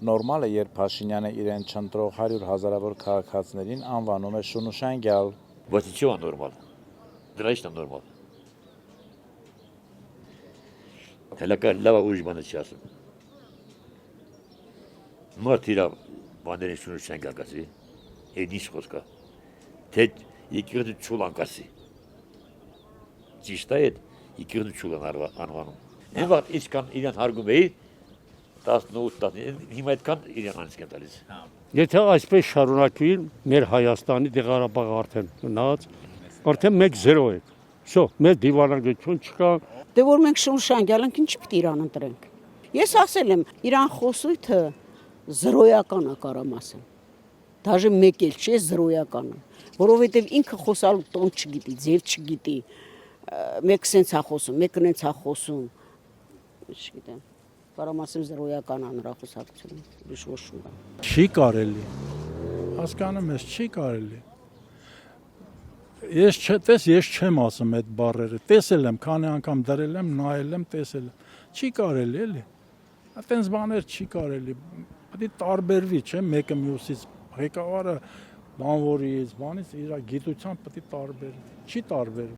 նորմալ է, երբ Փաշինյանը իրեն չընտրող 100 հազարավոր քաղաքացիներին անվանում է շունուշանգյալ։ Բայց ինչու է նորմալ։ Դրա ի՞նչն է նորմալ։ Հելակա լավ ուրիշ բան չի ասում։ Մարդ իր բաներին շունուշանգյալ կասի, այդ ինչ խոսք է։ Թե եկեղեցու չուլան կասի։ Ճիշտ է այդ եկեղեցու չուլան անվանում։ Այն վաղ ինչքան իրան հարգում էի 18-19, հիմա այդքան իրան անցկեն տալիս։ Եթե այսպես շարունակվի, մեր Հայաստանի Ղարաբաղը արդեն գնաց, արդեն 1-0 է։ Շո, մեր դիվանագիտություն չկա։ Դե որ մենք շունշանգյալ ենք, ինչ պիտի իրան ընտրենք։ Ես ասել եմ, իրան խոսույթը զրոյական է կարամ ասեմ։ Դաժե մեկ էլ չէ զրոյական է, որովհետև ինքը խոսալու տոն չգիտի, ձև չգիտի։ Մեկ սենց է խոսում, մեկը նենց է խոսում։ Չգիտեմ։ Կարամ ասեմ զրոյական է նրա խոսակցությունը, ուրիշ ոչ չունեմ։ Չի կարելի։ Հասկանում ես, չի կարելի։ Ես չեմ ասում այդ բառերը։ Տեսել եմ, քանի անգամ դրել եմ, նայել եմ, տեսել եմ։ Չի կարելի, էլի։ Այդպես բաներ չի կարելի։ Պետք է տարբերվի, չէ՞, մեկը մյուսից։ Ղեկավարը բանվորից, բանից իր գիտությամբ պետք է տարբերվի։ Չի տարբերվում։